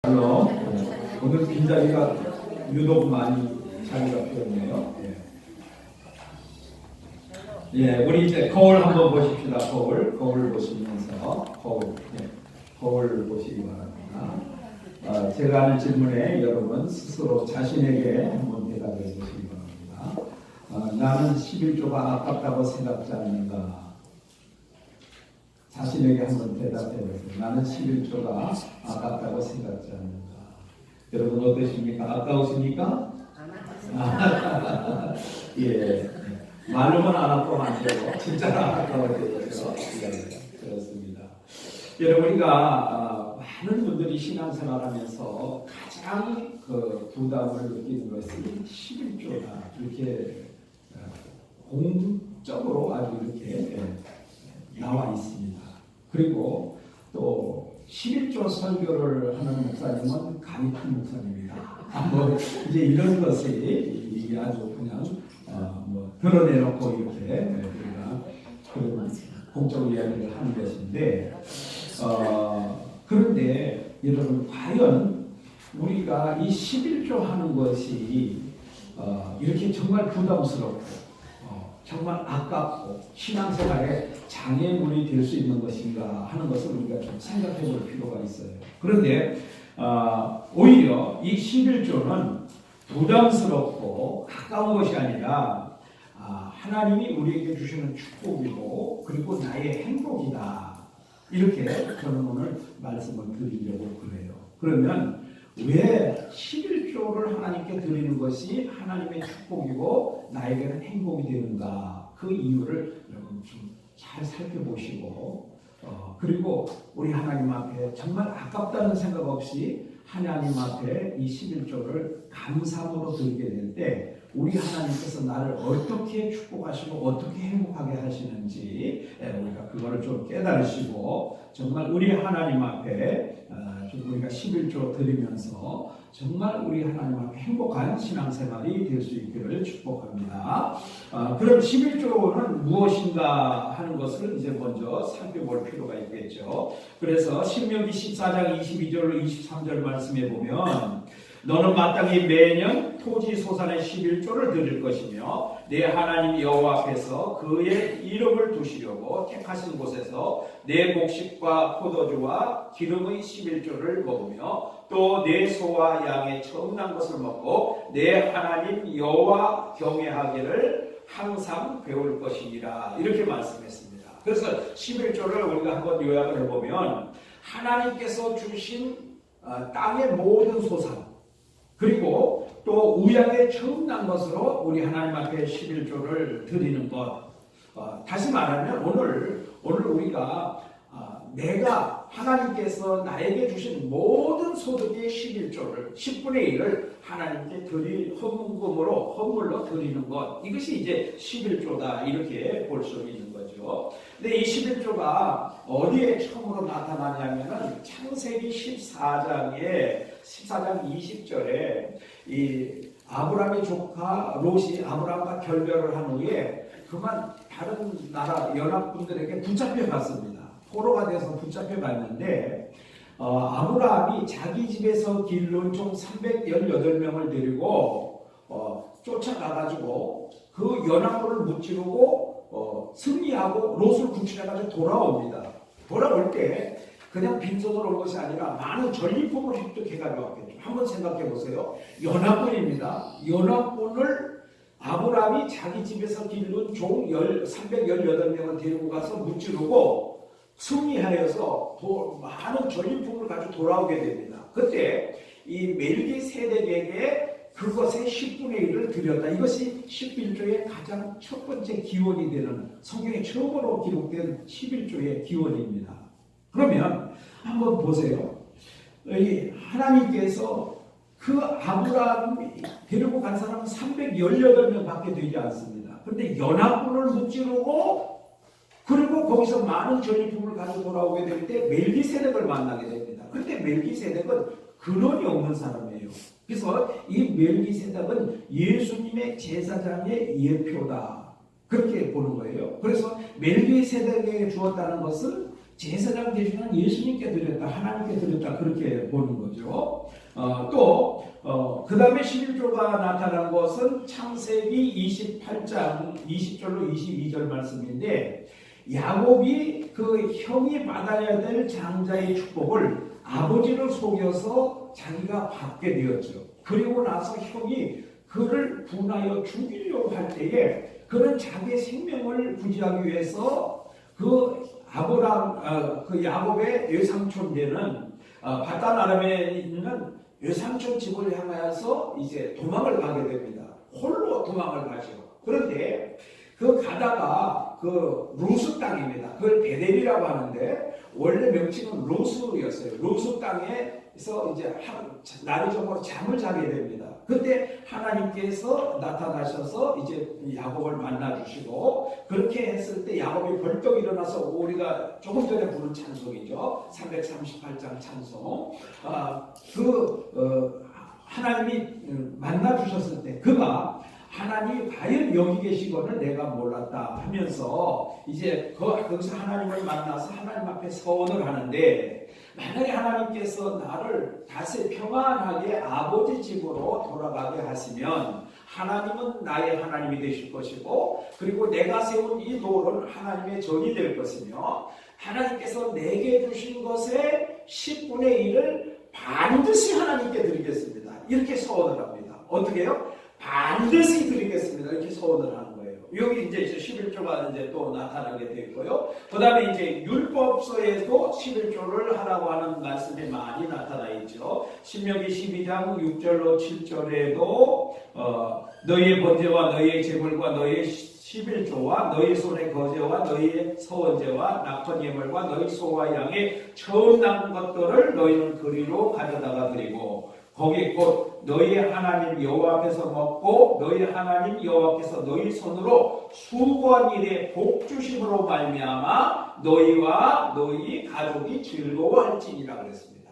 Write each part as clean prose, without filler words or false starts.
오늘 빈자리가 유독 많이 자리가 비었네요. 예, 우리 이제 거울 한번 보십시다. 거울 보시면서 거울 보시기 바랍니다. 제가 하는 질문에 여러분 스스로 자신에게 한번 대답해 보시기 바랍니다. 나는 11조가 아깝다고 생각지 않는가? 자신에게 한번 대답해 보세요. 나는 11조가 아깝다고 생각지 않는가? 여러분 어떠십니까? 아까우십니까? 예. 말로만 안 아까우면 안 되고 진짜로 아까워야 되죠. 그렇습니다. 여러분 우리가 많은 분들이 신앙생활하면서 가장 그 부담을 느끼는 것이 11조다. 이렇게 공적으로 아주 이렇게 나와 있습니다. 그리고 또 11조 설교를 하는 목사님은 감이 큰 목사님입니다. 이제 이런 것이 이게 아주 그냥 드러내놓고 이렇게 우리가 그런 공적 이야기를 하는 것인데 그런데 여러분 과연 우리가 이 11조 하는 것이 이렇게 정말 부담스럽고 정말 아깝고 신앙생활에 장애물이 될 수 있는 것인가 하는 것을 우리가 좀 생각해 볼 필요가 있어요. 그런데 오히려 이 11조는 부담스럽고 가까운 것이 아니라 하나님이 우리에게 주시는 축복이고 그리고 나의 행복이다. 이렇게 저는 오늘 말씀을 드리려고 그래요. 그러면 왜 11조를 하나님께 드리는 것이 하나님의 축복이고 나에게는 행복이 되는가? 그 이유를 여러분 좀 잘 살펴보시고 그리고 우리 하나님 앞에 정말 아깝다는 생각 없이 하나님 앞에 이 11조를 감사함으로 드리게 될 때 우리 하나님께서 나를 어떻게 축복하시고 어떻게 행복하게 하시는지 우리가 그거를 좀 깨달으시고 정말 우리 하나님 앞에 우리가 11조 드리면서 정말 우리 하나님 앞에 행복한 신앙생활이 될 수 있기를 축복합니다. 그럼 11조는 무엇인가 하는 것을 이제 먼저 살펴볼 필요가 있겠죠. 그래서 신명기 14장 22절로 23절 말씀해 보면 너는 마땅히 매년 토지 소산의 11조를 드릴 것이며 내 하나님 여호와 앞에서 그의 이름을 두시려고 택하신 곳에서 내 곡식과 포도주와 기름의 11조를 먹으며 또 내 소와 양의 처음 난 것을 먹고 내 하나님 여호와 경외하기를 항상 배울 것이니라 이렇게 말씀했습니다. 그래서 11조를 우리가 한번 요약을 해보면 하나님께서 주신 땅의 모든 소산 그리고 또 우양의 처음 난 것으로 우리 하나님 앞에 11조를 드리는 것. 다시 말하면 오늘 우리가 내가 하나님께서 나에게 주신 모든 소득의 11조를 10분의 1을 하나님께 헌물로 드리는 것. 이것이 이제 11조다 이렇게 볼 수 있는 거죠. 근데 이 11조가 어디에 처음으로 나타나냐면은 창세기 14장 20절에 이 아브라함의 조카 롯이 아브라함과 결별을 한 후에 그만 다른 나라 연합군들에게 붙잡혀 갔습니다. 포로가 돼서 붙잡혀 갔는데 아브라함이 자기 집에서 기른 총 318명을 데리고 쫓아가가지고 그 연합군을 무찌르고 승리하고 롯을 구출해가지고 돌아옵니다. 돌아올 때 그냥 빈손으로 온 것이 아니라 많은 전리품을 획득해가지고 왔겠죠. 한번 생각해 보세요. 연합군입니다. 연합군을 아브라함이 자기 집에서 기른 종 318명을 데리고 가서 무찌르고 승리하여서 많은 전리품을 가지고 돌아오게 됩니다. 그때 이 멜기세덱에게 그것의 10분의 1을 드렸다. 이것이 11조의 가장 첫 번째 기원이 되는 성경에 처음으로 기록된 11조의 기원입니다. 그러면 한번 보세요. 하나님께서 그 아브라함이 데리고 간 사람은 318명 밖에 되지 않습니다. 그런데 연합군을 무찌르고 그리고 거기서 많은 전리품을 가지고 돌아오게 될 때 멜기세덱을 만나게 됩니다. 그런데 멜기세덱은 근원이 없는 사람이에요. 그래서 이 멜기세덱은 예수님의 제사장의 예표다. 그렇게 보는 거예요. 그래서 멜기세덱에게 주었다는 것은 제사장 되시는 예수님께 드렸다, 하나님께 드렸다 그렇게 보는 거죠. 그 다음에 11조가 나타난 것은 창세기 28장 20절로 22절 말씀인데 야곱이 그 형이 받아야 될 장자의 축복을 아버지를 속여서 자기가 받게 되었죠. 그리고 나서 형이 그를 분하여 죽이려고 할 때에 그는 자기의 생명을 구제하기 위해서 그 야곱의 외삼촌 되는 바단 아람에 있는 외삼촌 집을 향하여서 이제 도망을 가게 됩니다. 홀로 도망을 가죠. 그런데 그 가다가 그 루스 땅입니다. 그걸 베델이라고 하는데 원래 명칭은 루스였어요. 루스 땅에서 이제 날이 저물어 잠을 자게 됩니다. 그때 하나님께서 나타나셔서 이제 야곱을 만나 주시고 그렇게 했을 때 야곱이 벌떡 일어나서 우리가 조금 전에 부른 찬송이죠. 338장 찬송. 하나님이 만나 주셨을 때 그가 하나님이 과연 여기 계시거늘 내가 몰랐다 하면서 이제 거기서 하나님을 만나서 하나님 앞에 서원을 하는데 만약에 하나님께서 나를 다시 평안하게 아버지 집으로 돌아가게 하시면 하나님은 나의 하나님이 되실 것이고 그리고 내가 세운 이 돌은 하나님의 전이 될 것이며 하나님께서 내게 주신 것의 10분의 1을 반드시 하나님께 드리겠습니다. 이렇게 서원을 합니다. 어떻게 해요? 반드시 드리겠습니다. 이렇게 서원을 하는 거예요. 여기 이제 11조가 이제 또 나타나게 되고요. 그 다음에 이제 율법서에도 11조를 하라고 하는 말씀이 많이 나타나 있죠. 신명기 12장 6절로 7절에도 너희의 번제와 너희의 제물과 너희의 11조와 너희 손의 거제와 너희의 서원제와 낙헌 예물과 너희 소와 양의 처음 난 것들을 너희는 그리로 가져다가 드리고 거기 곧 너희의 하나님 여호와 앞에서 먹고 너희 하나님 여호와께서 너희 손으로 수고한 일에 복 주심으로 말미암아 너희와 너희 가족이 즐거워할지니라 그랬습니다.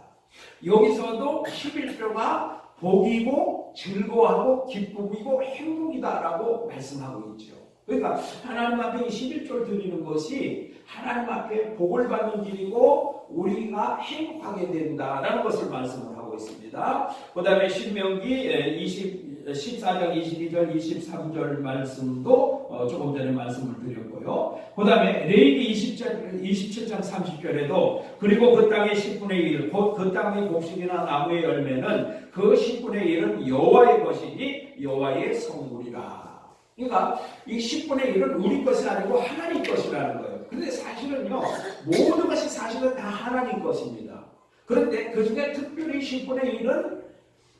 여기서도 11조가 복이고 즐거워하고 기쁨이고 행복이다라고 말씀하고 있죠. 그러니까 하나님 앞에 11조를 드리는 것이 하나님 앞에 복을 받는 길이고 우리가 행복하게 된다라는 것을 말씀을 하고 있습니다. 그 다음에 신명기 14장 22절 23절 말씀도 조금 전에 말씀을 드렸고요. 그 다음에 레위기 27장 30절에도 그리고 그 땅의 10분의 1 곧 그 땅의 곡식이나 나무의 열매는 그 10분의 1은 여호와의 것이니 여호와의 성물이라. 그러니까 이 10분의 1은 우리 것이 아니고 하나님 것이라는 거예요. 그런데 사실은요, 모든 것이 사실은 다 하나님 것입니다. 그런데 그 중에 특별히 10분의 1은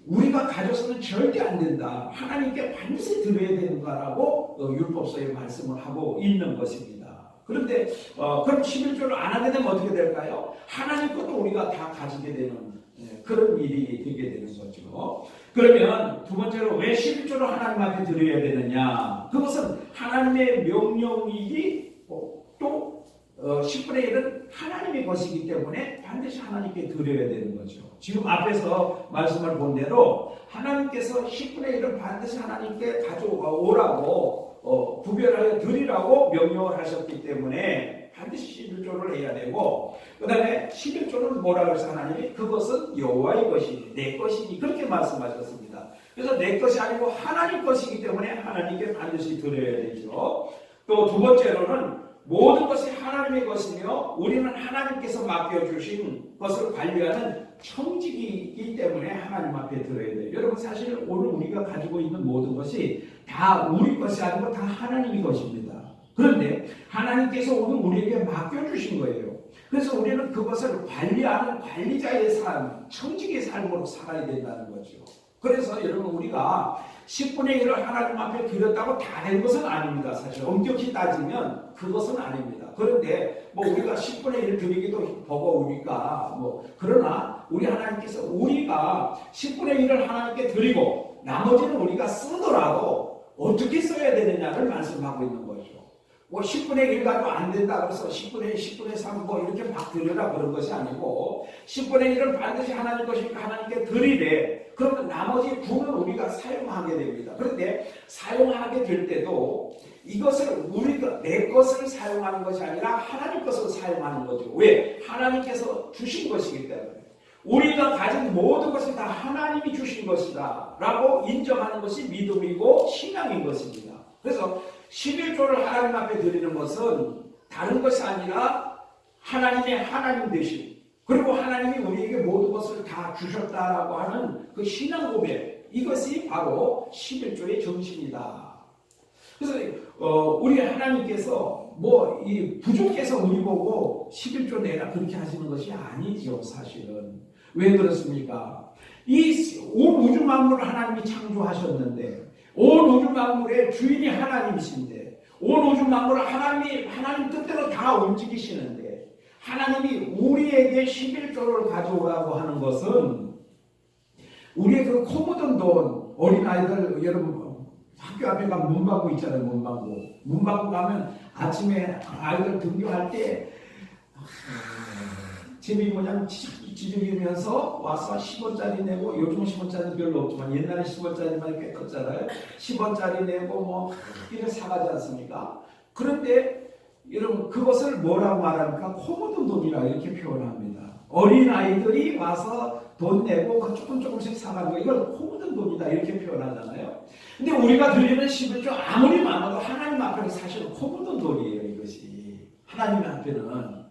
우리가 가져서는 절대 안 된다. 하나님께 반드시 드려야 된다라고 율법서에 말씀을 하고 있는 것입니다. 그런데 그럼 11조를 안 하게 되면 어떻게 될까요? 하나님 것도 우리가 다 가지게 되는 그런 일이 되게 되는 거죠. 그러면 두 번째로 왜 11조를 하나님 앞에 드려야 되느냐? 그것은 하나님의 명령이기 또 10분의 1은 하나님의 것이기 때문에 반드시 하나님께 드려야 되는 거죠. 지금 앞에서 말씀을 본 대로 하나님께서 10분의 1을 반드시 하나님께 가져오라고 구별하여 드리라고 명령을 하셨기 때문에 반드시 11조를 해야 되고 그 다음에 11조는 뭐라고 해서 하나님이 그것은 여호와의 것이니 내 것이니 그렇게 말씀하셨습니다. 그래서 내 것이 아니고 하나님 것이기 때문에 하나님께 반드시 드려야 되죠. 또 두 번째로는 모든 것이 하나님의 것이며 우리는 하나님께서 맡겨주신 것을 관리하는 청직이기 때문에 하나님 앞에 드려야 돼요. 여러분 사실 오늘 우리가 가지고 있는 모든 것이 다 우리 것이 아니고 다 하나님의 것입니다. 그런데 하나님께서 오늘 우리에게 맡겨주신 거예요. 그래서 우리는 그것을 관리하는 관리자의 삶, 청직의 삶으로 살아야 된다는 거죠. 그래서 여러분 우리가 10분의 1을 하나님 앞에 드렸다고 다 된 것은 아닙니다. 사실 엄격히 따지면 그것은 아닙니다. 그런데 우리가 10분의 1을 드리기도 버거우니까 그러나 우리 하나님께서 우리가 10분의 1을 하나님께 드리고 나머지는 우리가 쓰더라도 어떻게 써야 되느냐를 말씀하고 있는 거죠. 10분의 1 가도 안 된다 그래서 10분의 1, 10분의 3 이렇게 막 드리라 그런 것이 아니고 10분의 1은 반드시 하나님 것이니까 하나님께 드리되 그러면 나머지 9는 우리가 사용하게 됩니다. 그런데 사용하게 될 때도 이것을 우리가 내 것을 사용하는 것이 아니라 하나님 것을 사용하는 거죠. 왜? 하나님께서 주신 것이기 때문에. 우리가 가진 모든 것이 다 하나님이 주신 것이다 라고 인정하는 것이 믿음이고 신앙인 것입니다. 그래서 11조를 하나님 앞에 드리는 것은 다른 것이 아니라 하나님의 하나님 되심, 그리고 하나님이 우리에게 모든 것을 다 주셨다라고 하는 그 신앙 고백, 이것이 바로 11조의 정신이다. 그래서 우리 하나님께서 이 부족해서 우리 보고 11조 내라 그렇게 하시는 것이 아니죠. 사실은 왜 그렇습니까? 이 온 우주 만물을 하나님이 창조하셨는데, 온 우주 만물의 주인이 하나님이신데, 온 우주 만물을 하나님 뜻대로 다 움직이시는데, 하나님이 우리에게 11조를 가져오라고 하는 것은 우리의 그 코 묻은 돈, 어린아이들, 여러분 학교 앞에 가면 문방구 있잖아요. 문방구 가면 아침에 아이들 등교할 때 제비 모양 지저귀면서 와서 10원짜리 내고, 요즘은 10원짜리 별로 없지만 옛날에 10원짜리만 꽤 컸잖아요. 10원짜리 내고 이렇게 사가지 않습니까? 그런데 여러분 그것을 뭐라고 말합니까? 코 묻은 돈이라 이렇게 표현합니다. 어린아이들이 와서 돈 내고 조금씩 사가는 거, 이걸 코 묻은 돈이다 이렇게 표현하잖아요. 근데 우리가 드리는 11조 아무리 많아도 하나님 앞에는 사실은 코 묻은 돈이에요. 이것이 하나님 앞에는,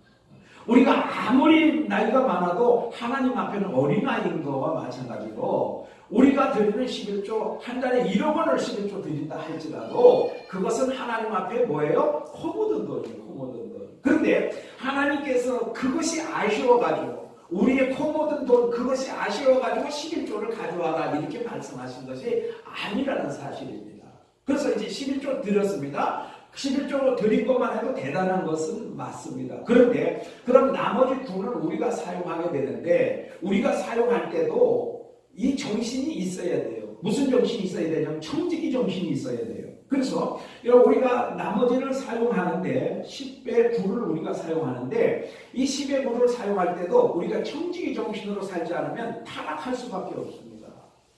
우리가 아무리 나이가 많아도 하나님 앞에는 어린아이인 거와 마찬가지로 우리가 드리는 11조, 한 달에 1억 원을 11조 드린다 할지라도 그것은 하나님 앞에 뭐예요? 코 묻은 돈이에요. 코 묻은 돈. 그런데 하나님께서 그것이 아쉬워가지고, 우리의 코 묻은 돈 그것이 아쉬워가지고 11조를 가져와라 이렇게 말씀하신 것이 아니라는 사실입니다. 그래서 이제 11조 드렸습니다. 11조 드린 것만 해도 대단한 것은 맞습니다. 그런데 그럼 나머지 9는 우리가 사용하게 되는데, 우리가 사용할 때도 이 정신이 있어야 돼요. 무슨 정신이 있어야 되냐면 청지기 정신이 있어야 돼요. 그래서 우리가 나머지를 사용하는데 10의 9를 우리가 사용하는데, 이 10의 9를 사용할 때도 우리가 청지기 정신으로 살지 않으면 타락할 수밖에 없습니다.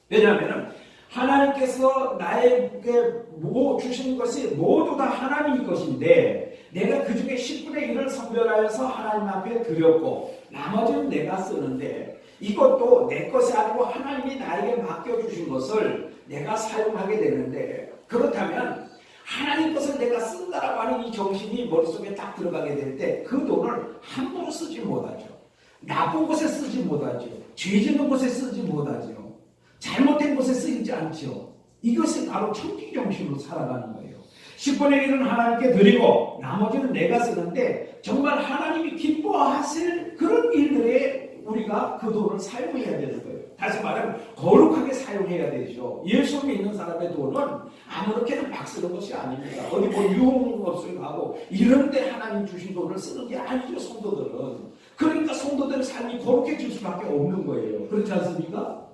왜냐하면 하나님께서 나에게 주신 것이 모두 다 하나님의 것인데, 내가 그 중에 10분의 1을 선별하여서 하나님 앞에 드렸고 나머지는 내가 쓰는데, 이것도 내 것이 아니고 하나님이 나에게 맡겨주신 것을 내가 사용하게 되는데, 그렇다면 하나님 것을 내가 쓴다라고 하는 이 정신이 머릿속에 딱 들어가게 될 때 그 돈을 함부로 쓰지 못하죠. 나쁜 곳에 쓰지 못하죠. 죄 짓는 곳에 쓰지 못하죠. 잘못된 곳에 쓰이지 않죠. 이것이 바로 청지 정신으로 살아가는 거예요. 10분의 1은 하나님께 드리고 나머지는 내가 쓰는데, 정말 하나님이 기뻐하실 그런 일들에 우리가 그 돈을 사용해야 되는 거예요. 다시 말하면 거룩하게 사용해야 되죠. 예수 믿는 사람의 돈은 아무렇게나 막 쓰는 것이 아닙니다. 어디 유흥업소에 가고 이런 데 하나님 주신 돈을 쓰는 게 아니죠. 성도들은. 그러니까 성도들의 삶이 거룩해질 수밖에 없는 거예요. 그렇지 않습니까?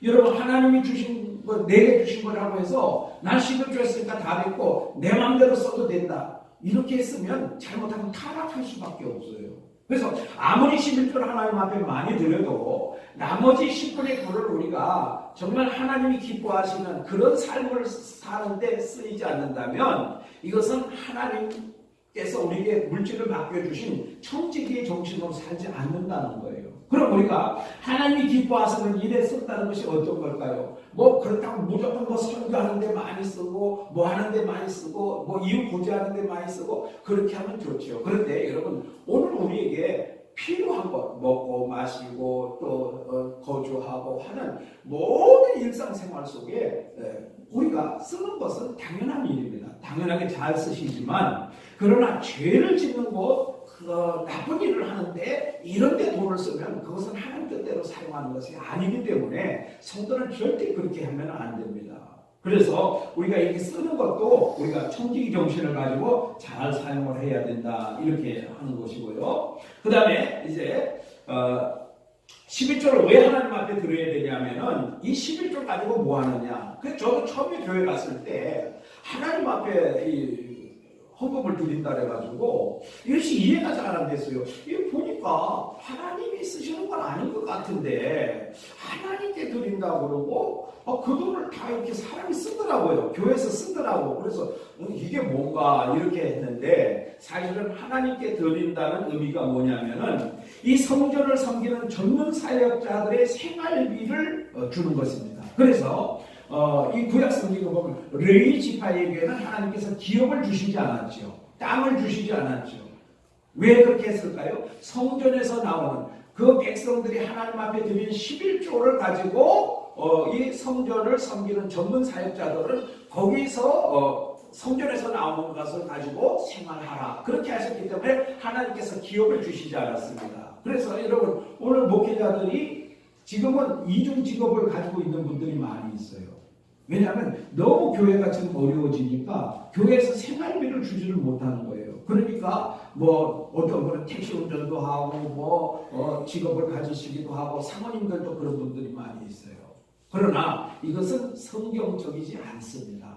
여러분, 하나님이 주신 거, 내게 주신 거라고 해서 난 11조 했으니까 다 됐고 내 마음대로 써도 된다, 이렇게 했으면 잘못하면 타락할 수밖에 없어요. 그래서 아무리 11조를 하나님 앞에 많이 드려도 나머지 10분의 9를 우리가 정말 하나님이 기뻐하시는 그런 삶을 사는데 쓰이지 않는다면, 이것은 하나님께서 우리에게 물질을 맡겨주신 청지기의 정신으로 살지 않는다는 거예요. 그럼 우리가 하나님이 기뻐하시는 일에 썼다는 것이 어떤 걸까요? 그렇다고 무조건 선교하는 데 많이 쓰고 하는 데 많이 쓰고 이웃 구제하는 데 많이 쓰고 그렇게 하면 좋죠. 그런데 여러분, 오늘 우리에게 필요한 것, 먹고 마시고 또 거주하고 하는 모든 일상생활 속에 우리가 쓰는 것은 당연한 일입니다. 당연하게 잘 쓰시지만, 그러나 죄를 짓는 것, 나쁜 일을 하는데 이런 데 돈을 쓰면 그것은 하나님 뜻대로 사용하는 것이 아니기 때문에 성도는 절대 그렇게 하면 안 됩니다. 그래서 우리가 이렇게 쓰는 것도 우리가 청지기 정신을 가지고 잘 사용을 해야 된다, 이렇게 하는 것이고요. 그 다음에 이제 11조를 왜 하나님 앞에 드려야 되냐면은, 이 11조 가지고 뭐 하느냐. 그래서 저도 처음에 교회 갔을 때 하나님 앞에 헌금을 드린다 그래가지고 이것이 이해가 잘 안 됐어요. 이거 보니까 하나님이 쓰시는 건 아닌 것 같은데 하나님께 드린다고 그러고 그 돈을 다 이렇게 사람이 쓰더라고요. 교회에서 쓰더라고. 그래서 이게 뭔가 이렇게 했는데 사실은 하나님께 드린다는 의미가 뭐냐면은 이 성전을 섬기는 전문 사역자들의 생활비를 주는 것입니다. 그래서 이 구약 성경을 보면 레위 지파에게는 하나님께서 기업을 주시지 않았죠. 땅을 주시지 않았죠. 왜 그렇게 했을까요? 성전에서 나오는 그 백성들이 하나님 앞에 드린 11조를 가지고 이 성전을 섬기는 전문 사역자들은 거기서 성전에서 나오는 것을 가지고 생활하라. 그렇게 하셨기 때문에 하나님께서 기업을 주시지 않았습니다. 그래서 여러분 오늘 목회자들이 지금은 이중 직업을 가지고 있는 분들이 많이 있어요. 왜냐하면 너무 교회가 지금 어려워지니까 교회에서 생활비를 주지를 못하는 거예요. 그러니까 뭐 어떤 분은 택시 운전도 하고 직업을 가지시기도 하고 사모님들도 그런 분들이 많이 있어요. 그러나 이것은 성경적이지 않습니다.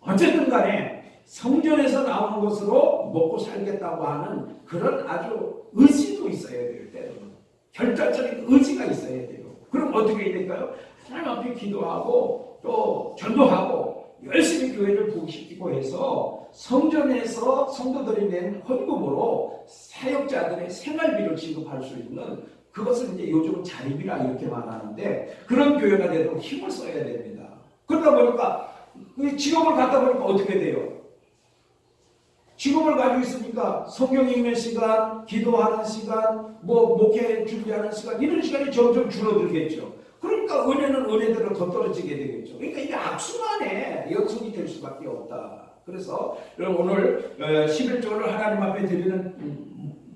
어쨌든 간에 성전에서 나오는 것으로 먹고 살겠다고 하는 그런 아주 의지도 있어야 돼요. 때로는 결정적인 의지가 있어야 돼요. 그럼 어떻게 해야 될까요? 하나님 앞에 기도하고 또 전도하고 열심히 교회를 부흥시키고 해서 성전에서 성도들이 낸 헌금으로 사역자들의 생활비를 지급할 수 있는 그것을 이제 요즘은 자립이라 이렇게 말하는데 그런 교회가 되도록 힘을 써야 됩니다. 그러다 보니까 직업을 갖다 보니까 어떻게 돼요? 직업을 가지고 있으니까 성경 읽는 시간, 기도하는 시간, 목회 준비하는 시간 이런 시간이 점점 줄어들겠죠. 그러니까 은혜는 은혜대로 더 떨어지게 되겠죠. 그러니까 이게 악순환의 연속이 될 수밖에 없다. 그래서 여러분 오늘 11조를 하나님 앞에 드리는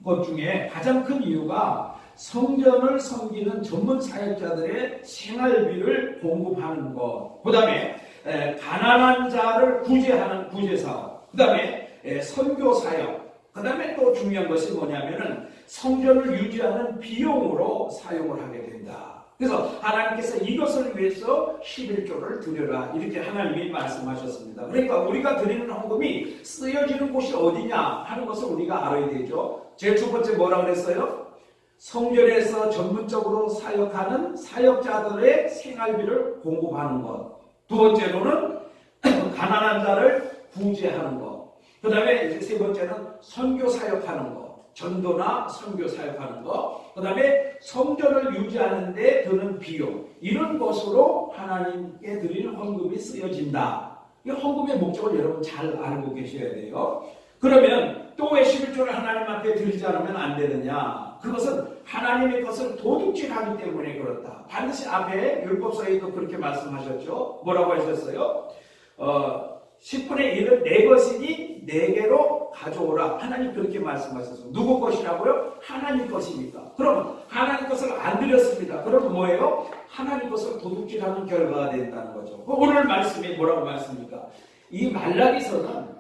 것 중에 가장 큰 이유가 성전을 섬기는 전문 사역자들의 생활비를 공급하는 것, 그 다음에 가난한 자를 구제하는 구제사업, 그 다음에 선교사역, 그 다음에 또 중요한 것이 뭐냐면은 성전을 유지하는 비용으로 사용을 하게 된다. 그래서 하나님께서 이것을 위해서 11조를 드려라 이렇게 하나님이 말씀하셨습니다. 그러니까 우리가 드리는 헌금이 쓰여지는 곳이 어디냐 하는 것을 우리가 알아야 되죠. 제일 첫 번째 뭐라고 그랬어요? 성전에서 전문적으로 사역하는 사역자들의 생활비를 공급하는 것. 두 번째로는 가난한 자를 구제하는 것. 그 다음에 세 번째는 선교 사역하는 것. 전도나 선교 사역하는 것. 그 다음에 성전을 유지하는 데 드는 비용. 이런 것으로 하나님께 드리는 헌금이 쓰여진다. 이 헌금의 목적을 여러분 잘 알고 계셔야 돼요. 그러면 또 왜 11조를 하나님 앞에 드리지 않으면 안 되느냐? 그것은 하나님의 것을 도둑질하기 때문에 그렇다. 반드시 앞에 율법서에도 그렇게 말씀하셨죠. 뭐라고 하셨어요? 10분의 1은 내 것이니 내게로 가져오라. 하나님 그렇게 말씀하셨어요. 누구 것이라고요? 하나님 것이니까. 그러면 하나님 것을 안 드렸습니다. 그러면 뭐예요? 하나님 것을 도둑질하는 결과가 된다는 거죠. 오늘 말씀이 뭐라고 말씀입니까? 이 말라기서는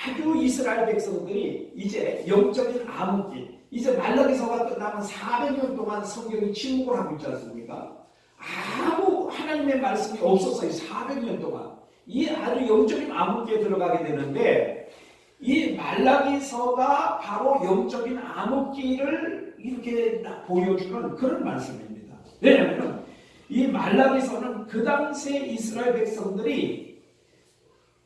아주 이스라엘 백성들이 이제 영적인 암흑기, 이제 말라기서가 끝나면 400년 동안 성경이 침묵을 하고 있지 않습니까? 아무 하나님의 말씀이 없었어요. 400년 동안. 이 아주 영적인 암흑기에 들어가게 되는데 이 말라기서가 바로 영적인 암흑기를 이렇게 보여주는 그런 말씀입니다. 왜냐하면 이 말라기서는 그 당시에 이스라엘 백성들이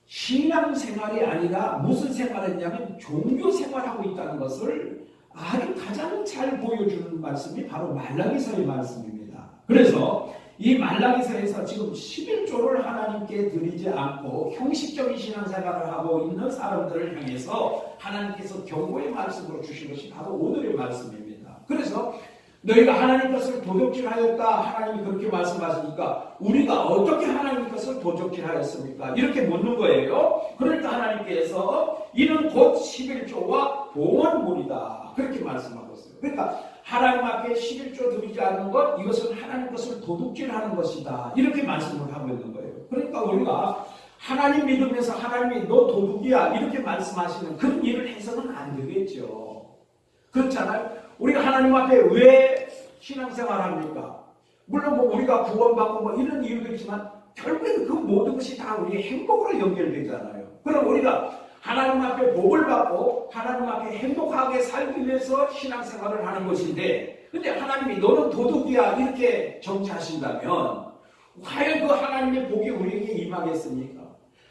신앙생활이 아니라 무슨 생활했냐면 종교 생활하고 있다는 것을 아주 가장 잘 보여주는 말씀이 바로 말라기서의 말씀입니다. 그래서 이 말라기서에서 지금 11조를 하나님께 드리지 않고 형식적인 신앙생활을 하고 있는 사람들을 향해서 하나님께서 경고의 말씀으로 주신 것이 바로 오늘의 말씀입니다. 그래서 너희가 하나님 것을 도둑질하였다. 하나님이 그렇게 말씀하시니까 우리가 어떻게 하나님 것을 도둑질하였습니까? 이렇게 묻는 거예요. 그러니까 하나님께서 이는 곧 11조와 봉헌물이다. 그렇게 말씀하고 있어요. 그러니까 하나님 앞에 11조 드리지 않는 것, 이것은 하나님 것을 도둑질하는 것이다. 이렇게 말씀을 하고 있는 거예요. 그러니까 우리가 하나님 믿으면서 하나님이 너 도둑이야 이렇게 말씀하시는 그런 일을 해서는 안 되겠죠. 그렇잖아요. 우리가 하나님 앞에 왜 신앙생활 합니까? 물론 우리가 구원받고 이런 이유도 있지만 결국에는 그 모든 것이 다 우리의 행복으로 연결되잖아요. 그럼 우리가 하나님 앞에 복을 받고 하나님 앞에 행복하게 살기 위해서 신앙생활을 하는 것인데, 근데 하나님이 너는 도둑이야 이렇게 정죄하신다면 과연 그 하나님의 복이 우리에게 임하겠습니까?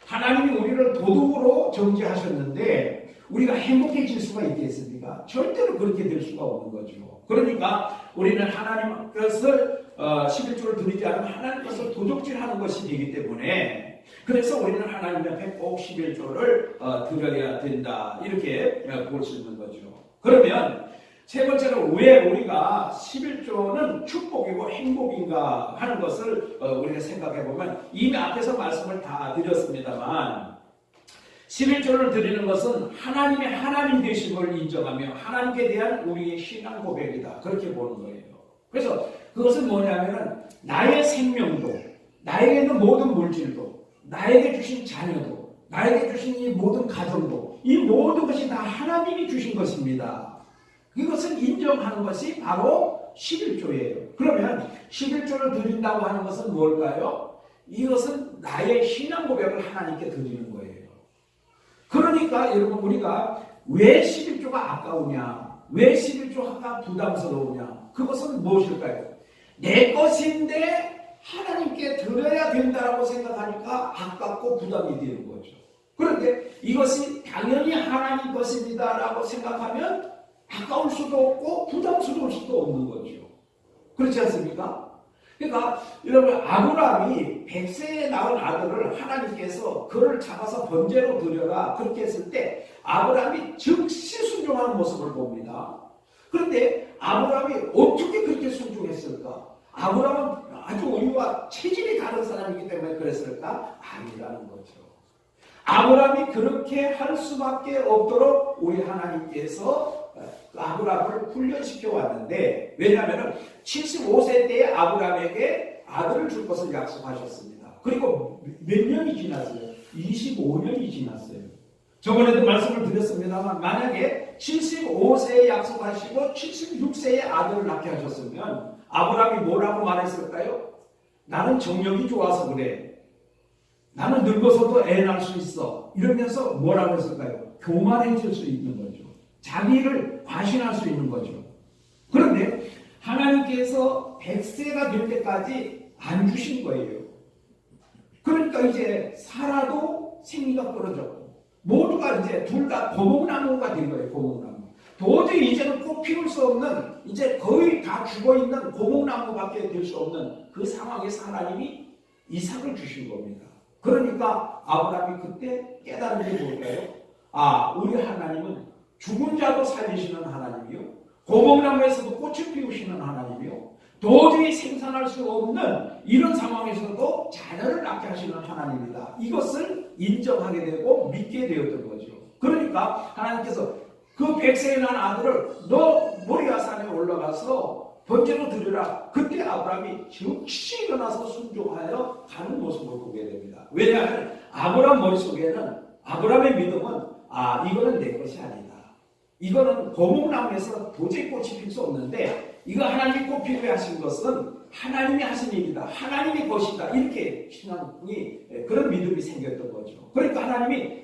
하나님이 우리를 도둑으로 정죄하셨는데 우리가 행복해질 수가 있겠습니까? 절대로 그렇게 될 수가 없는 거죠. 그러니까 우리는 하나님 것을 11조를 드리지 않으면 하나님 것을 도적질하는 것이 되기 때문에, 그래서 우리는 하나님 앞에 꼭 11조를 드려야 된다 이렇게 볼 수 있는 거죠. 그러면 세 번째로 왜 우리가 11조는 축복이고 행복인가 하는 것을 우리가 생각해 보면, 이미 앞에서 말씀을 다 드렸습니다만 11조를 드리는 것은 하나님의 하나님 되심을 인정하며 하나님께 대한 우리의 신앙 고백이다 그렇게 보는 거예요. 그래서 그것은 뭐냐면은 나의 생명도, 나에게 있는 모든 물질도, 나에게 주신 자녀도, 나에게 주신 이 모든 가정도, 이 모든 것이 다 하나님이 주신 것입니다. 이것을 인정하는 것이 바로 11조예요. 그러면 11조를 드린다고 하는 것은 뭘까요? 이것은 나의 신앙 고백을 하나님께 드리는 거예요. 그러니까 여러분, 우리가 왜 11조가 아까우냐, 왜 11조가 부담스러우냐, 그것은 무엇일까요? 내 것인데 하나님께 드려야 된다고 생각하니까 아깝고 부담이 되는 거죠. 그런데 이것이 당연히 하나님 것입니다라고 생각하면 아까울 수도 없고 부담스러울 수도 없는 거죠. 그렇지 않습니까? 그러니까 여러분, 아브라함이 100세에 낳은 아들을 하나님께서 그를 잡아서 번제로 드려라 그렇게 했을 때 아브라함이 즉시 순종하는 모습을 봅니다. 그런데 아브라함이 어떻게 그렇게 순종했을까? 아브라함은 아주 우리와 체질이 다른 사람이기 때문에 그랬을까? 아니라는 거죠. 아브라함이 그렇게 할 수밖에 없도록 우리 하나님께서 아브라함을 훈련시켜 왔는데, 왜냐하면 75세 때에 아브라함에게 아들을 줄 것을 약속하셨습니다. 그리고 몇 년이 지났어요? 25년이 지났어요. 저번에도 말씀을 드렸습니다만, 만약에 75세에 약속하시고 76세에 아들을 낳게 하셨으면 아브라함이 뭐라고 말했을까요? 나는 정력이 좋아서 그래, 나는 늙어서도 애 낳을 수 있어, 이러면서 뭐라고 했을까요? 교만해질 수 있는 거죠. 자기를 과신할 수 있는 거죠. 그런데 하나님께서 100세가 될 때까지 안 주신 거예요. 그러니까 이제 사라도 생리가 끊어졌고 모두가 이제 둘 다 고목나무가 된 거예요. 고목나무. 도저히 이제는 꽃 피울 수 없는, 이제 거의 다 죽어있는 고목나무밖에 될 수 없는 그 상황에서 하나님이 이삭을 주신 겁니다. 그러니까 아브라함이 그때 깨달은 게 뭘까요? 아, 우리 하나님은 죽은 자도 살리시는 하나님이요, 고목나무에서도 꽃을 피우시는 하나님이요, 도저히 생산할 수 없는 이런 상황에서도 자녀를 낳게 하시는 하나님이다. 이것을 인정하게 되고 믿게 되었던 거죠. 그러니까 하나님께서 그 100세에 난 아들을 너 모리아 산에 올라가서 번제로 드리라. 그때 아브라함이 즉시 일어나서 순종하여 가는 모습을 보게 됩니다. 왜냐하면 아브라함 머릿속에는, 아브라함의 믿음은 이거는 내 것이 아니다, 이거는 고목나무에서 도저히 꽃이 필 수 없는데 이거 하나님이 꽃 피게 하신 것은 하나님이 하신 일이다, 하나님의 것이다, 이렇게 신앙이, 그런 믿음이 생겼던 거죠. 그러니까 하나님이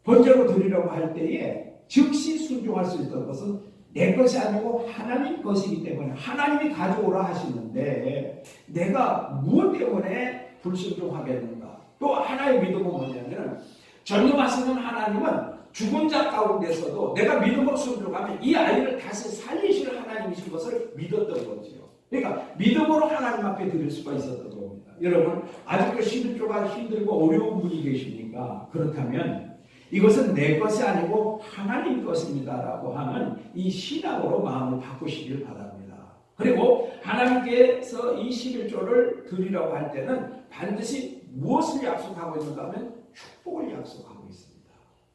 번제로 드리려고 할 때에 즉시 순종할 수 있던 것은 내 것이 아니고 하나님 것이기 때문에 하나님이 가져오라 하시는데 내가 무엇 때문에 불순종하겠는가? 또 하나의 믿음은 뭐냐면, 전능하시는 하나님은 죽은 자 가운데서도 내가 믿음으로 순종하면 이 아이를 다시 살리실 하나님이신 것을 믿었던 거죠. 그러니까 믿음으로 하나님 앞에 드릴 수가 있었던 겁니다. 여러분, 아직도 11조가 힘들고 어려운 분이 계십니까? 그렇다면 이것은 내 것이 아니고 하나님 것입니다라고 하는 이 신앙으로 마음을 바꾸시길 바랍니다. 그리고 하나님께서 이 11조를 드리라고 할 때는 반드시 무엇을 약속하고 있는가 하면 축복을 약속하고 있습니다.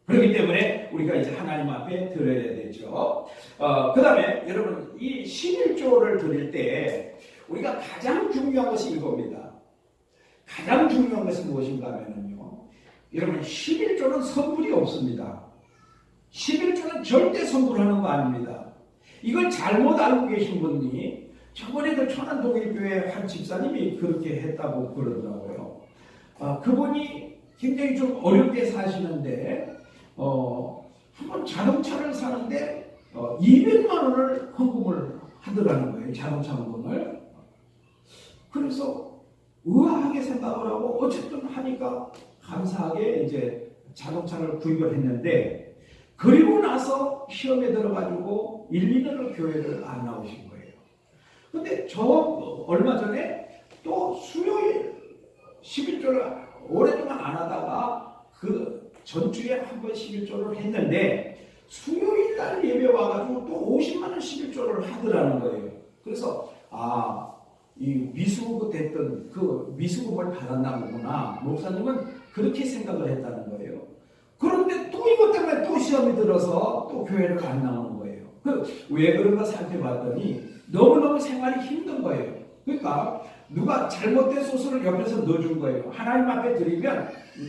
그렇기 때문에 우리가 이제 하나님 앞에 드려야 되죠. 그 다음에 여러분, 이 11조를 드릴 때 우리가 가장 중요한 것이 이겁니다. 가장 중요한 것이 무엇인가 하면요, 여러분, 11조는 선물이 없습니다. 11조는 절대 선물하는 거 아닙니다. 이걸 잘못 알고 계신 분이, 저번에도 천안동일교회 한 집사님이 그렇게 했다고 그러더라고요. 그분이 굉장히 좀 어렵게 사시는데 한번 자동차를 사는데 200만 원을 헌금을 하더라는 거예요. 자동차 헌금을. 그래서 의아하게 생각을 하고 어쨌든 하니까 감사하게 이제 자동차를 구입을 했는데, 그리고 나서 시험에 들어가지고 1, 2년을 교회를 안 나오신 거예요. 근데 저 얼마 전에 또 수요일 11조를 오랫동안 안 하다가 그 전주에 한 번 11조를 했는데, 수요일 날 예배 와가지고 또 50만 원 11조를 하더라는 거예요. 그래서 이 미수급 됐던 그 미수급을 받았나 보구나. 목사님은 그렇게 생각을 했다는 거예요. 그런데 또 이것 때문에 또 시험이 들어서 또 교회를 안 나오는 거예요. 왜 그런가 살펴봤더니 너무너무 생활이 힘든 거예요. 그러니까 누가 잘못된 소설을 옆에서 넣어준 거예요. 하나님 앞에 드리면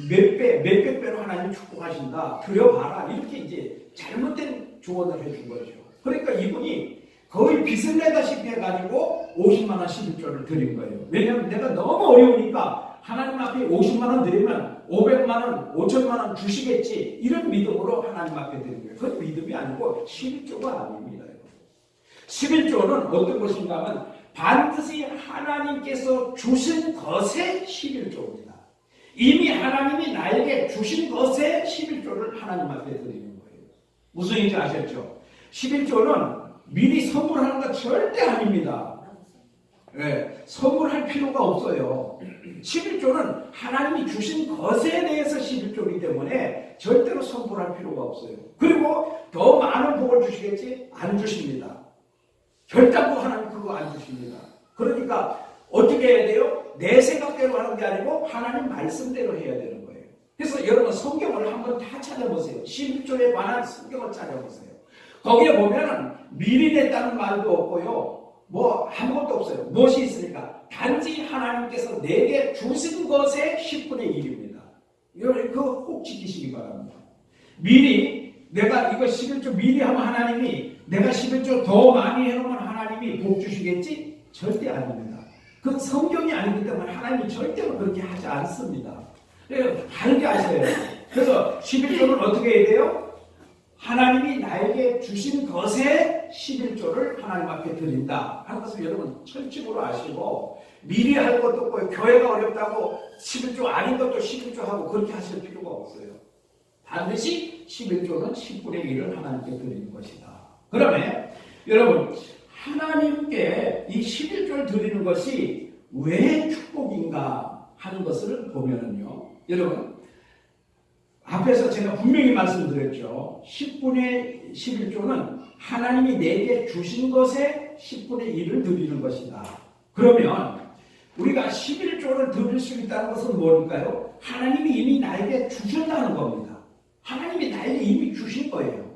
몇백 배로 하나님 축복하신다. 드려봐라. 이렇게 이제 잘못된 조언을 해준 거죠. 그러니까 이분이 거의 빚을 내다시피 해가지고 50만 원 11조를 드린 거예요. 왜냐하면 내가 너무 어려우니까 하나님 앞에 50만 원 드리면 500만 원, 5천만 원 주시겠지. 이런 믿음으로 하나님 앞에 드린 거예요. 그건 믿음이 아니고 11조가 아닙니다. 11조는 어떤 것인가 하면 반드시 하나님께서 주신 것의 11조입니다. 이미 하나님이 나에게 주신 것의 11조를 하나님 앞에 드리는 거예요. 무슨 얘기인지 아셨죠? 11조는 미리 선물하는 거 절대 아닙니다. 네, 선물할 필요가 없어요. 11조는 하나님이 주신 것에 대해서 11조이기 때문에 절대로 선물할 필요가 없어요. 그리고 더 많은 복을 주시겠지? 안 주십니다. 결단코 하나님 그거 안 주십니다. 그러니까 어떻게 해야 돼요? 내 생각대로 하는 게 아니고 하나님 말씀대로 해야 되는 거예요. 그래서 여러분 성경을 한번 다 찾아보세요. 11조에 관한 성경을 찾아보세요. 거기에 보면은 미리 냈다는 말도 없고요. 뭐 아무것도 없어요. 무엇이 있으니까? 단지 하나님께서 내게 주신 것의 10분의 1입니다. 그거 꼭 지키시기 바랍니다. 미리 내가 이거 11조 미리 하면 하나님이 내가 11조 더 많이 해놓으면 하나님이 복 주시겠지? 절대 아닙니다. 그건 성경이 아니기 때문에 하나님이 절대로 그렇게 하지 않습니다. 그래서 다르게 하셔야 돼요. 그래서 11조는 어떻게 해야 돼요? 하나님이 나에게 주신 것의 11조를 하나님 앞에 드린다 하는 것을 여러분 철칙으로 아시고, 미리 할 것도 없고 교회가 어렵다고 11조 아닌 것도 11조 하고 그렇게 하실 필요가 없어요. 반드시 11조는 10분의 1을 하나님께 드리는 것이다. 그러면 여러분 하나님께 이 11조를 드리는 것이 왜 축복인가 하는 것을 보면은요, 여러분 앞에서 제가 분명히 말씀드렸죠. 10분의 11조는 하나님이 내게 주신 것에 10분의 1을 드리는 것이다. 그러면 우리가 11조를 드릴 수 있다는 것은 뭘까요? 하나님이 이미 나에게 주셨다는 겁니다. 하나님이 나에게 이미 주신 거예요.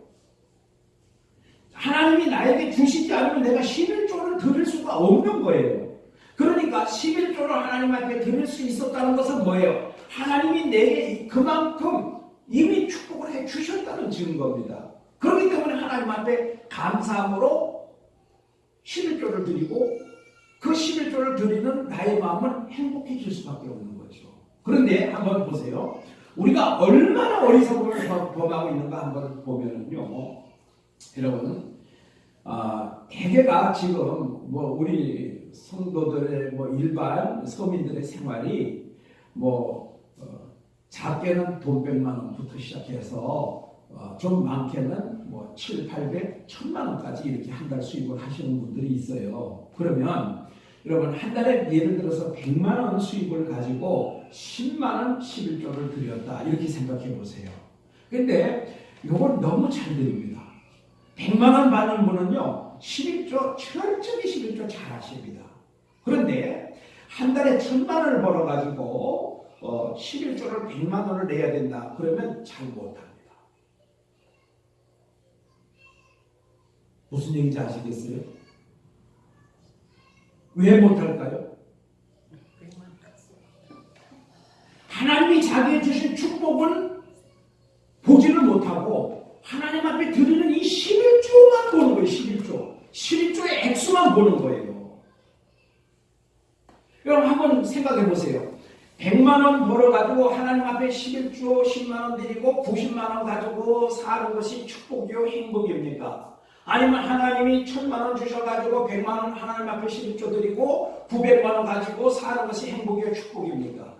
하나님이 나에게 주시지 않으면 내가 11조를 드릴 수가 없는 거예요. 그러니까 11조를 하나님 앞에 드릴 수 있었다는 것은 뭐예요? 하나님이 내게 그만큼 이미 축복을 해 주셨다는 증거입니다. 그렇기 때문에 하나님 앞에 감사함으로 11조를 드리고 그 11조를 드리는 나의 마음은 행복해질 수밖에 없는 거죠. 그런데 한번 보세요. 우리가 얼마나 어리석음을 범하고 있는가 한번 보면은요, 여러분, 대개가 지금 뭐 우리 성도들의 뭐 일반 서민들의 생활이 작게는 돈 100만 원부터 시작해서 좀 많게는 뭐 7, 800, 1000만 원까지 이렇게 한 달 수입을 하시는 분들이 있어요. 그러면 여러분 한 달에 예를 들어서 100만 원 수입을 가지고 10만 원 11조를 드렸다 이렇게 생각해 보세요. 근데 이건 너무 잘 드립니다. 100만 원 받는 분은요 11조 철저히 11조 잘 하십니다. 그런데 한 달에 1000만 원을 벌어 가지고 11조를 100만 원을 내야 된다. 그러면 잘 못합니다. 무슨 얘기인지 아시겠어요? 왜 못할까요? 하나님이 자기에 주신 축복은 보지를 못하고 하나님 앞에 드리는 이 11조만 보는 거예요. 11조. 11조의 액수만 보는 거예요. 여러분 한번 생각해 보세요. 100만 원 벌어가지고 하나님 앞에 11조 10만 원 드리고 90만 원 가지고 사는 것이 축복이요 행복입니까? 아니면 하나님이 1000만 원 주셔가지고 100만 원 하나님 앞에 11조 드리고 900만 원 가지고 사는 것이 행복이요 축복입니까?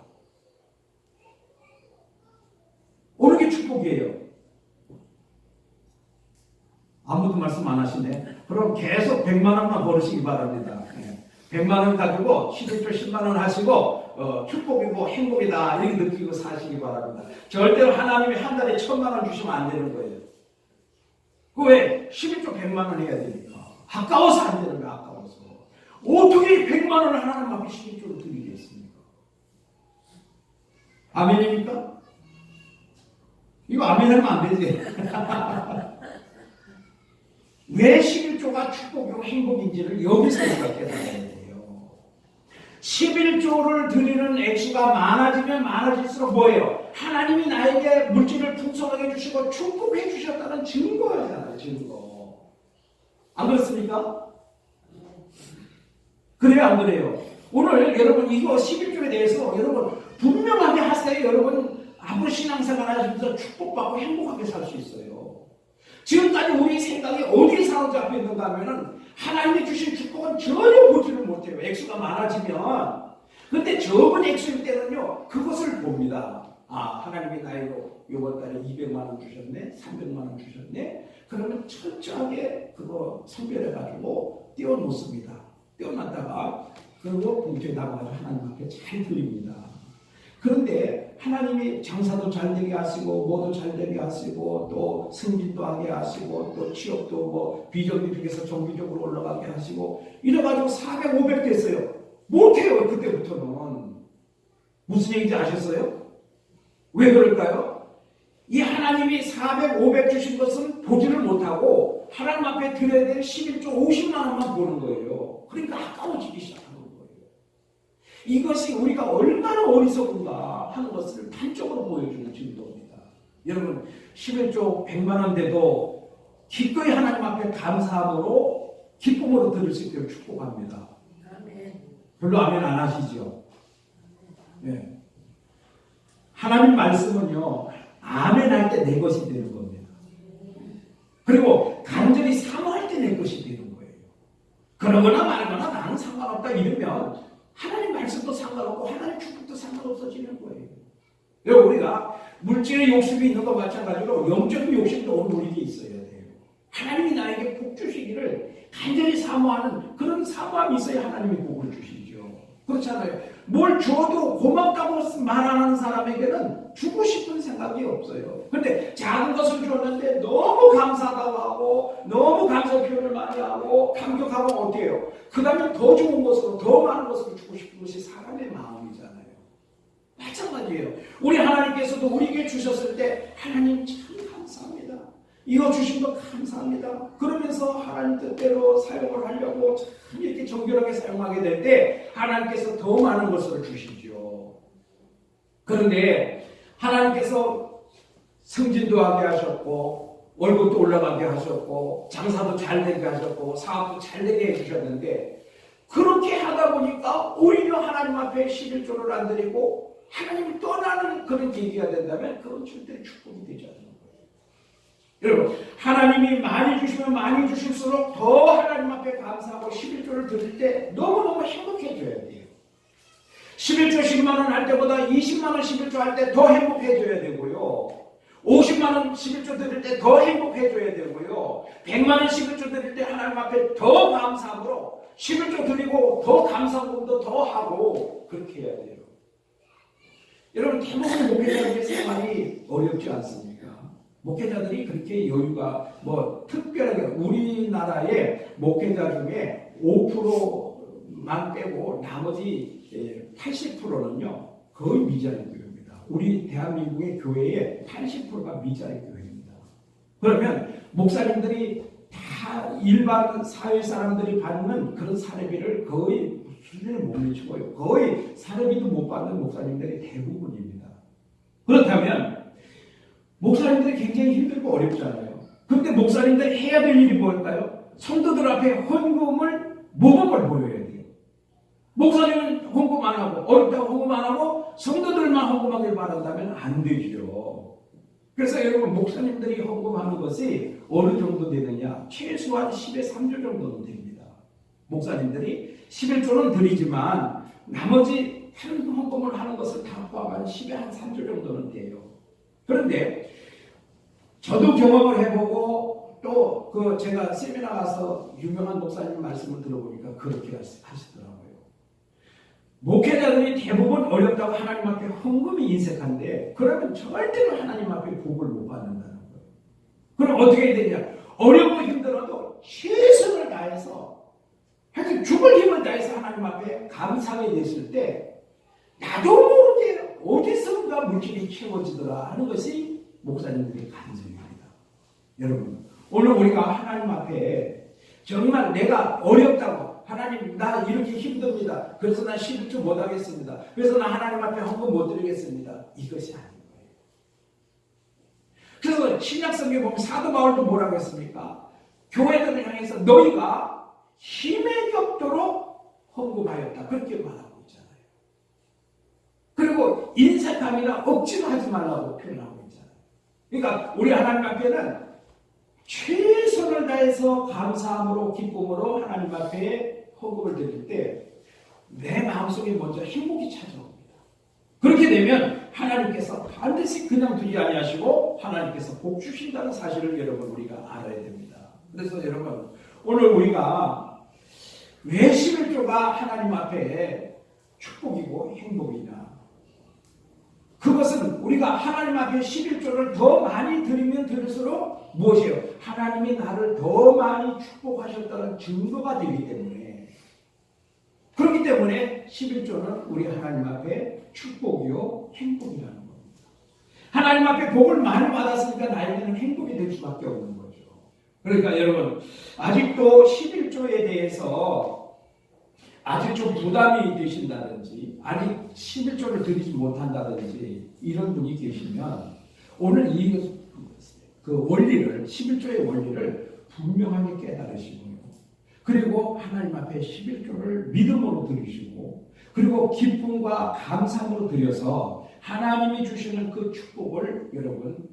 어느 게 축복이에요? 아무도 말씀 안 하시네. 그럼 계속 100만 원만 벌으시기 바랍니다. 100만 원 가지고 11조 10만 원 하시고 축복이고 행복이다 이렇게 느끼고 사시기 바랍니다. 절대로 하나님이 한 달에 1000만 원 주시면 안 되는 거예요. 그 왜? 11조 100만 원 해야 되니까. 아까워서 안 되는 거야. 아까워서. 어떻게 100만 원을 하나님 앞에 11조로 드리겠습니까? 아멘입니까? 이거 아멘하면 안 되지. 왜 11조가 축복이고 행복인지를 여기서 우리가 깨달아야 돼요. 11조를 드리는 액수가 많아지면 많아질수록 뭐예요? 하나님이 나에게 물질을 풍성하게 주시고 축복해 주셨다는 증거잖아요. 증거. 안 그렇습니까? 그래요? 안 그래요? 오늘 여러분 이거 11조에 대해서 여러분 분명하게 하세요. 여러분 아무리 신앙생활 하시면서 축복받고 행복하게 살 수 있어요. 지금까지 우리 생각이 어디에 사로잡혀 있는가 하면은 하나님이 주신 축복은 전혀 보지를 못해요. 액수가 많아지면. 근데 적은 액수일 때는요, 그것을 봅니다. 아, 하나님이 나이로 이번 달에 200만 원 주셨네, 300만 원 주셨네. 그러면 철저하게 그거 선별해가지고 띄워놓습니다. 띄워놨다가 그리고 봉투에 나가서 하나님 앞에 잘 드립니다. 그런데 하나님이 장사도 잘 되게 하시고 뭐도 잘 되게 하시고 또 승진도 하게 하시고 또 취업도 뭐 비정규직에서 정규직으로 올라가게 하시고 이래가지고 400, 500 됐어요. 못해요. 그때부터는. 무슨 얘기인지 아셨어요? 왜 그럴까요? 이 하나님이 400, 500 주신 것은 보지를 못하고 하나님 앞에 드려야 될 11조 50만 원만 보는 거예요. 그러니까 아까워지기 시작합니다. 이것이 우리가 얼마나 어리석은가 하는 것을 단적으로 보여주는 증거입니다. 여러분 11조 100만 원 돼도 기꺼이 하나님 앞에 감사함으로 기쁨으로 드릴 수 있도록 축복합니다. 아멘. 별로 아멘 안 하시죠? 네. 하나님 말씀은요 아멘 할 때 내 것이 되는 겁니다. 그리고 간절히 사모할 때 내 것이 되는 거예요. 그러거나 말거나 나는 상관없다 이러면 하나님 말씀도 상관없고 하나님 축복도 상관없어지는 거예요. 여러분 우리가 물질의 욕심이 있는 것과 마찬가지로 영적인 욕심도 오늘 우리에게 있어야 돼요. 하나님이 나에게 복 주시기를 간절히 사모하는 그런 사모함이 있어야 하나님이 복을 주시죠. 그렇잖아요. 뭘 줘도 고맙다고 말하는 사람에게는 주고 싶은 생각이 없어요. 그런데 작은 것을 줬는데 너무 감사하다고 하고 너무 감사 표현을 많이 하고 감격하고 어떻게 해요? 그 다음에 더 좋은 것으로 더 많은 것으로 주고 싶은 것이 사람의 마음이잖아요. 마찬가지예요. 우리 하나님께서도 우리에게 주셨을 때 하나님 참 감사합니다. 이거 주신 거 감사합니다. 그러면서 하나님 뜻대로 사용을 하려고 참 이렇게 정결하게 사용하게 될 때 하나님께서 더 많은 것을 주시죠. 그런데 하나님께서 승진도 하게 하셨고 월급도 올라가게 하셨고 장사도 잘 되게 하셨고 사업도 잘 되게 해주셨는데 그렇게 하다 보니까 오히려 하나님 앞에 11조를 안 드리고 하나님을 떠나는 그런 계기가 된다면 그건 절대 축복이 되지 않는 거예요. 여러분 하나님이 많이 주시면 많이 주실수록 더 하나님 앞에 감사하고 11조를 드릴 때 너무너무 행복해져야 돼요. 11조 10만 원 할 때보다 20만 원 11조 할 때 더 행복해져야 되고요. 50만 원 11조 드릴 때 더 행복해져야 되고요. 100만 원 11조 드릴 때 하나님 앞에 더 감사함으로 11조 드리고 더 감사금도 더 하고 그렇게 해야 돼요. 여러분 대부분 목회자들의 생활이 어렵지 않습니까? 목회자들이 그렇게 여유가 특별하게 우리나라의 목회자 중에 5%만 빼고 나머지 80%는요 거의 미자리 교회입니다. 우리 대한민국의 교회의 80%가 미자리 교회입니다. 그러면 목사님들이 다 일반 사회 사람들이 받는 그런 사례비를 거의 수준을 못 미치고요. 거의 사례비도 못 받는 목사님들이 대부분입니다. 그렇다면 목사님들이 굉장히 힘들고 어렵잖아요. 그런데 목사님들이 해야 될 일이 뭘까요? 성도들 앞에 헌금을 모범을 보여야 돼요. 목사님은 헌금 안 하고 어렵다고 헌금 안 하고 말한다면 안 되죠. 그래서 여러분 목사님들이 헌금하는 것이 어느 정도 되느냐? 최소한 10의 3조 정도는 됩니다. 목사님들이 11조는 드리지만 나머지 다른 헌금을 하는 것을 다 포함한 10의 한 3조 정도는 돼요. 그런데 저도 경험을 해보고 또 그 제가 세미나 가서 유명한 목사님 말씀을 들어보니까 그렇게 하시더라고요. 목회자들이 대부분 어렵다고 하나님 앞에 헌금이 인색한데 그러면 절대로 하나님 앞에 복을 못 받는다는 거예요. 그럼 어떻게 해야 되냐? 어렵고 힘들어도 최선을 다해서 하여튼 죽을 힘을 다해서 하나님 앞에 감사하게 됐을 때 나도 모르게 어디선가 물질이 채워지더라 하는 것이 목사님들의 간증입니다. 여러분 오늘 우리가 하나님 앞에 정말 내가 어렵다고 하나님 나 이렇게 힘듭니다. 그래서 나 11조 못하겠습니다. 그래서 나 하나님 앞에 헌금 못 드리겠습니다. 이것이 아닌 거예요. 그래서 신약성경에 보면 사도 바울도 뭐라고 했습니까? 교회들을 향해서 너희가 힘에 겹도록 헌금하였다. 그렇게 말하고 있잖아요. 그리고 인색함이나 억지로 하지 말라고 표현하고 있잖아요. 그러니까 우리 하나님 앞에는 최선을 다해서 감사함으로 기쁨으로 하나님 앞에 헌금을 드릴 때 내 마음속에 먼저 행복이 찾아옵니다. 그렇게 되면 하나님께서 반드시 그냥 두지 아니하시고 하나님께서 복 주신다는 사실을 여러분 우리가 알아야 됩니다. 그래서 여러분 오늘 우리가 왜 11조가 하나님 앞에 축복이고 행복이냐? 그것은 우리가 하나님 앞에 11조를 더 많이 드리면 드릴수록 무엇이에요? 하나님이 나를 더 많이 축복하셨다는 증거가 되기 때문에 그렇기 때문에 11조는 우리 하나님 앞에 축복이요 행복이라는 겁니다. 하나님 앞에 복을 많이 받았으니까 나에게는 행복이 될 수밖에 없는 거죠. 그러니까 여러분 아직도 11조에 대해서 아직 좀 부담이 되신다든지 아직 11조를 드리지 못한다든지 이런 분이 계시면 오늘 그 원리를 11조의 원리를 분명하게 깨달으시고요. 그리고 하나님 앞에 11조를 믿음으로 드리시고 그리고 기쁨과 감사함으로 드려서 하나님이 주시는 그 축복을 여러분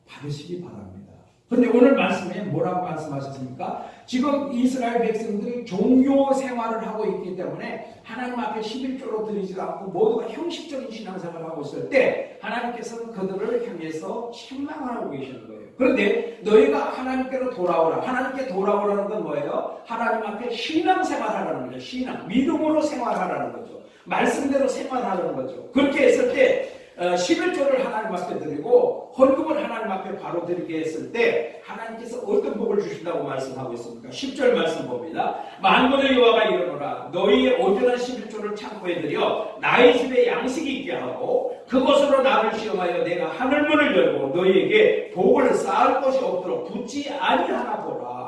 받으시기 바랍니다. 그런데 오늘 말씀에 뭐라고 말씀하셨습니까? 지금 이스라엘 백성들이 종교 생활을 하고 있기 때문에 하나님 앞에 11조로 드리지 않고 모두가 형식적인 신앙생활을 하고 있을 때 하나님께서는 그들을 향해서 책망하고 계시는 거예요. 그런데 너희가 하나님께로 돌아오라. 하나님께 돌아오라는 건 뭐예요? 하나님 앞에 신앙생활하라는 거죠. 신앙, 믿음으로 생활하라는 거죠. 말씀대로 생활하라는 거죠. 그렇게 했을 때 11조를 하나님 앞에 드리고 헌금을 하나님 앞에 바로 드리게 했을 때 하나님께서 어떤 복을 주신다고 말씀하고 있습니까? 10절 말씀 봅니다. 만군의 여호와가 이르노라 너희의 온전한 11조를 창고에 들여 나의 집에 양식이 있게 하고 그것으로 나를 시험하여 내가 하늘문을 열고 너희에게 복을 쌓을 것이 없도록 붙지 아니하나 보라.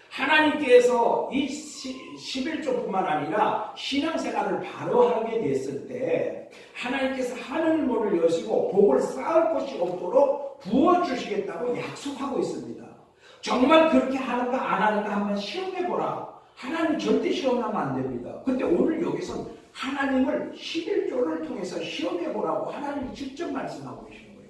하나님께서 이 11조뿐만 아니라 신앙생활을 바로 하게 됐을 때 하나님께서 하늘문을 여시고 복을 쌓을 것이 없도록 부어주시겠다고 약속하고 있습니다. 정말 그렇게 하는가 안 하는가 한번 시험해보라. 하나님 절대 시험하면 안 됩니다. 근데 오늘 여기서 하나님을 11조를 통해서 시험해보라고 하나님이 직접 말씀하고 계신 거예요.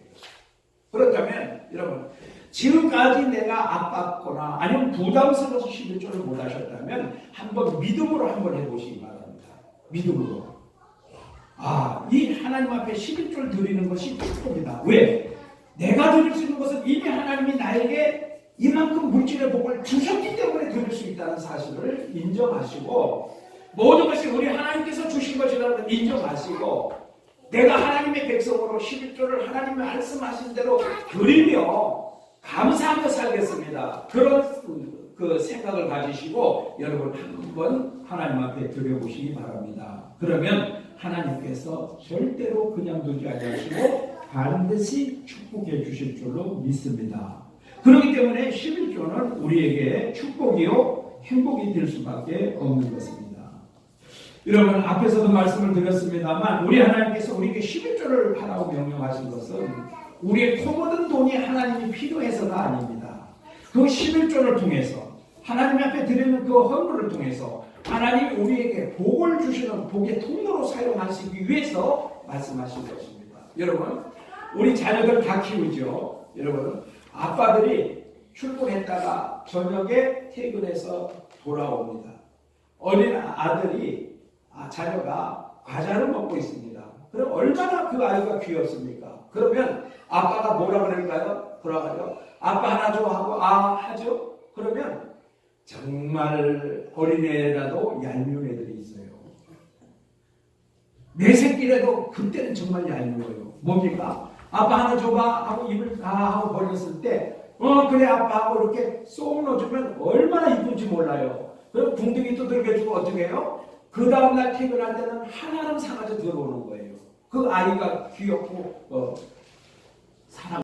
그렇다면 여러분 지금까지 내가 아깝거나 아니면 부담스러워서 11조를 못 하셨다면 한번 믿음으로 한번 해보시기 바랍니다. 믿음으로. 이 하나님 앞에 11조를 드리는 것이 축복이다. 왜? 내가 드릴 수 있는 것은 이미 하나님이 나에게 이만큼 물질의 복을 주셨기 때문에 드릴 수 있다는 사실을 인정하시고 모든 것이 우리 하나님께서 주신 것이라는 걸 인정하시고 내가 하나님의 백성으로 11조를 하나님이 말씀하신 대로 드리며 감사하며 살겠습니다. 그런 그 생각을 가지시고 여러분 한번 하나님 앞에 드려보시기 바랍니다. 그러면 하나님께서 절대로 그냥 두지 아니하시고 반드시 축복해 주실 줄로 믿습니다. 그렇기 때문에 11조는 우리에게 축복이요 행복이 될 수밖에 없는 것입니다. 여러분 앞에서도 말씀을 드렸습니다만 우리 하나님께서 우리에게 11조를 하라고 명령하신 것은 우리의 토모든 돈이 하나님이 필요해서가 아닙니다. 그 11조를 통해서 하나님 앞에 드리는 그 헌물을 통해서 하나님이 우리에게 복을 주시는 복의 통로로 사용하시기 위해서 말씀하신 것입니다. 여러분, 우리 자녀들 다 키우죠. 여러분, 아빠들이 출근했다가 저녁에 퇴근해서 돌아옵니다. 어린 아들이 자녀가 과자를 먹고 있습니다. 그럼 얼마나 그 아이가 귀엽습니까? 그러면 아빠가 뭐라 그럴까요? 돌아가죠. 아빠 하나 줘 하고 하죠. 그러면 정말 어린애라도 얄미운 애들이 있어요. 내 새끼라도 그때는 정말 얄미워요. 뭡니까? 아빠 하나 줘봐 하고 입을 하고 벌렸을 때 그래 아빠 하고 이렇게 쏙 넣어주면 얼마나 이쁜지 몰라요. 그럼 궁둥이 두들겨주고 어떻게 해요? 그 다음날 퇴근할 때는 하나름 사가지고 들어오는 거예요. 그 아이가 귀엽고 사랑